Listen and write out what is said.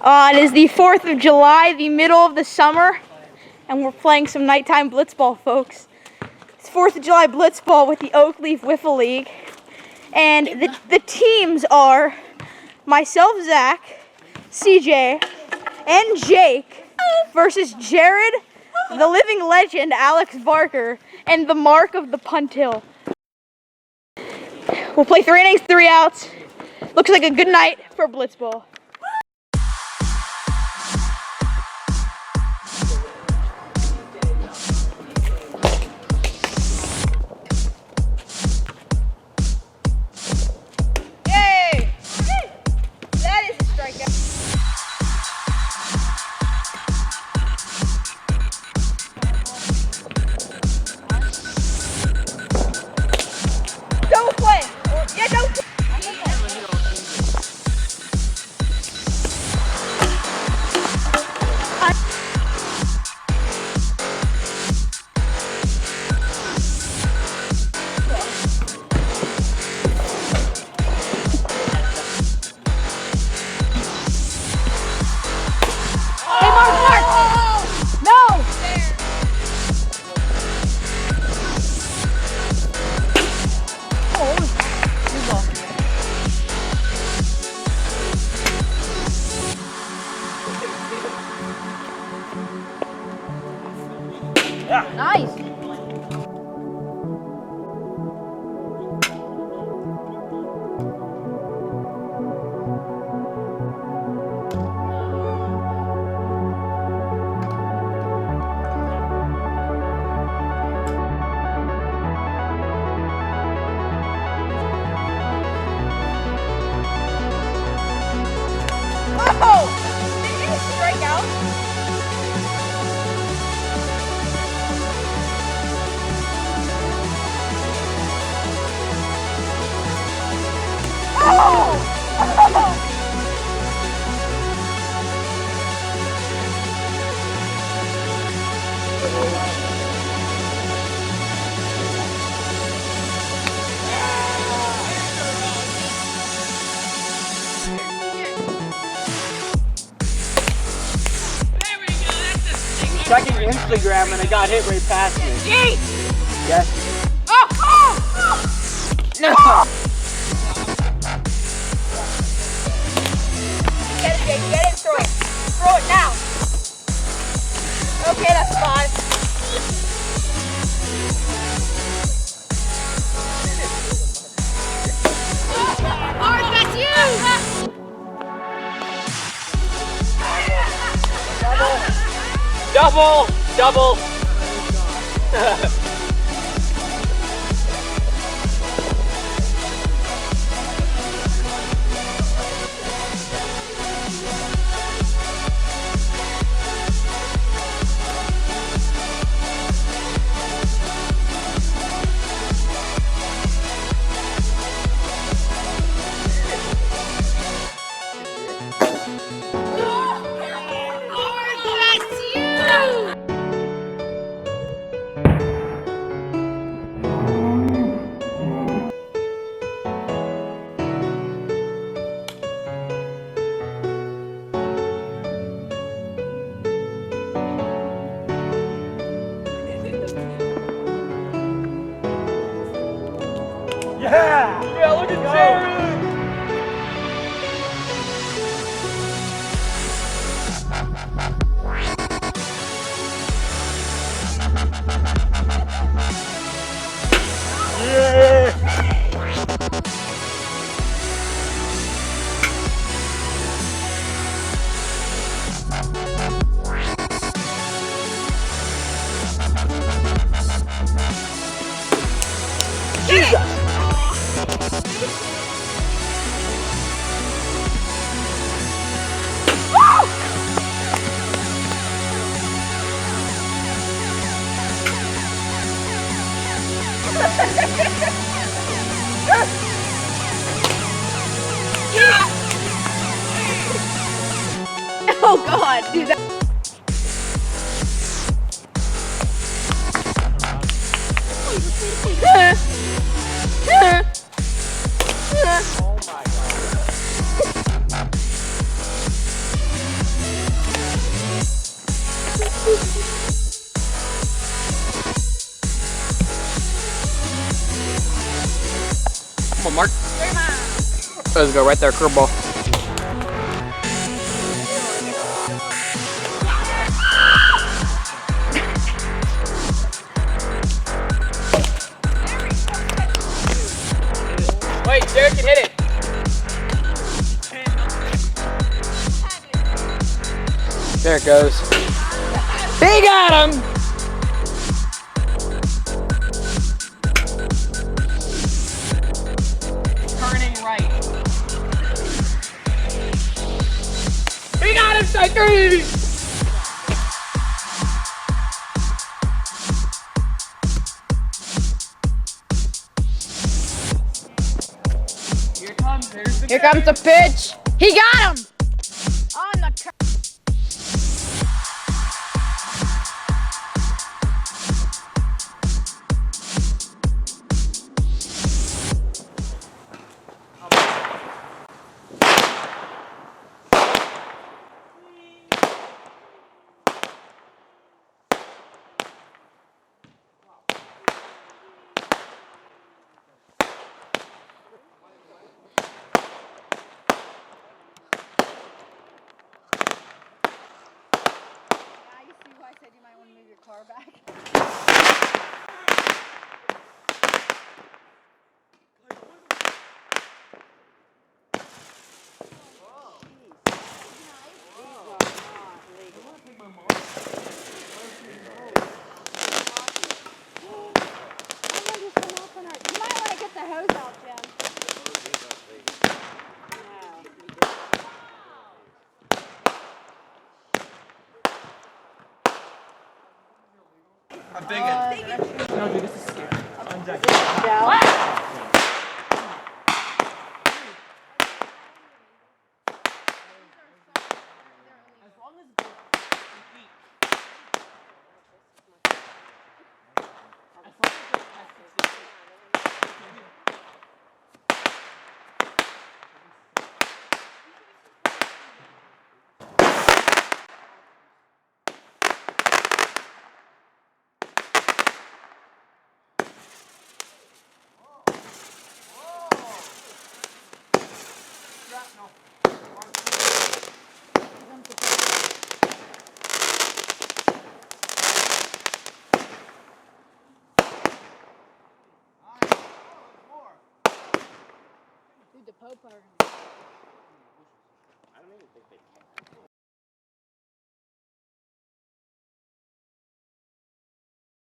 It is the 4th of July, the middle of the summer, and we're playing some nighttime blitzball, folks. It's 4th of July blitzball with the Oakleaf Wiffle League. And the teams are myself, Zach, CJ, and Jake versus Jared, the living legend, Alex Barker, and the Mark of the Punt Hill. We'll play 3 innings, 3 outs. Looks like a good night for blitzball. Nice. Oh! Did you strike out? Checking Instagram and it got hit right past me. Jeez! Yes. Oh! No! Get it, Jake. Get it, throw it. Throw it now. Okay, that's 5. Art, that's you! Double! Double! Yeah! Yeah, look at Jared! Yeah! Jesus! Oh God, dude. Oh my God. Come on, Mark. Let's go right there, curveball. Wait, Derek can hit it. There it goes. They got him! Turning right. He got him, strike 3! Here comes the pitch. He got him! On the curve. I said you might want to move your car back. You might want to get the hose out, Jim. I'm thinking. No, dude, this is scary. Dude, the Pope are... I don't even think they can.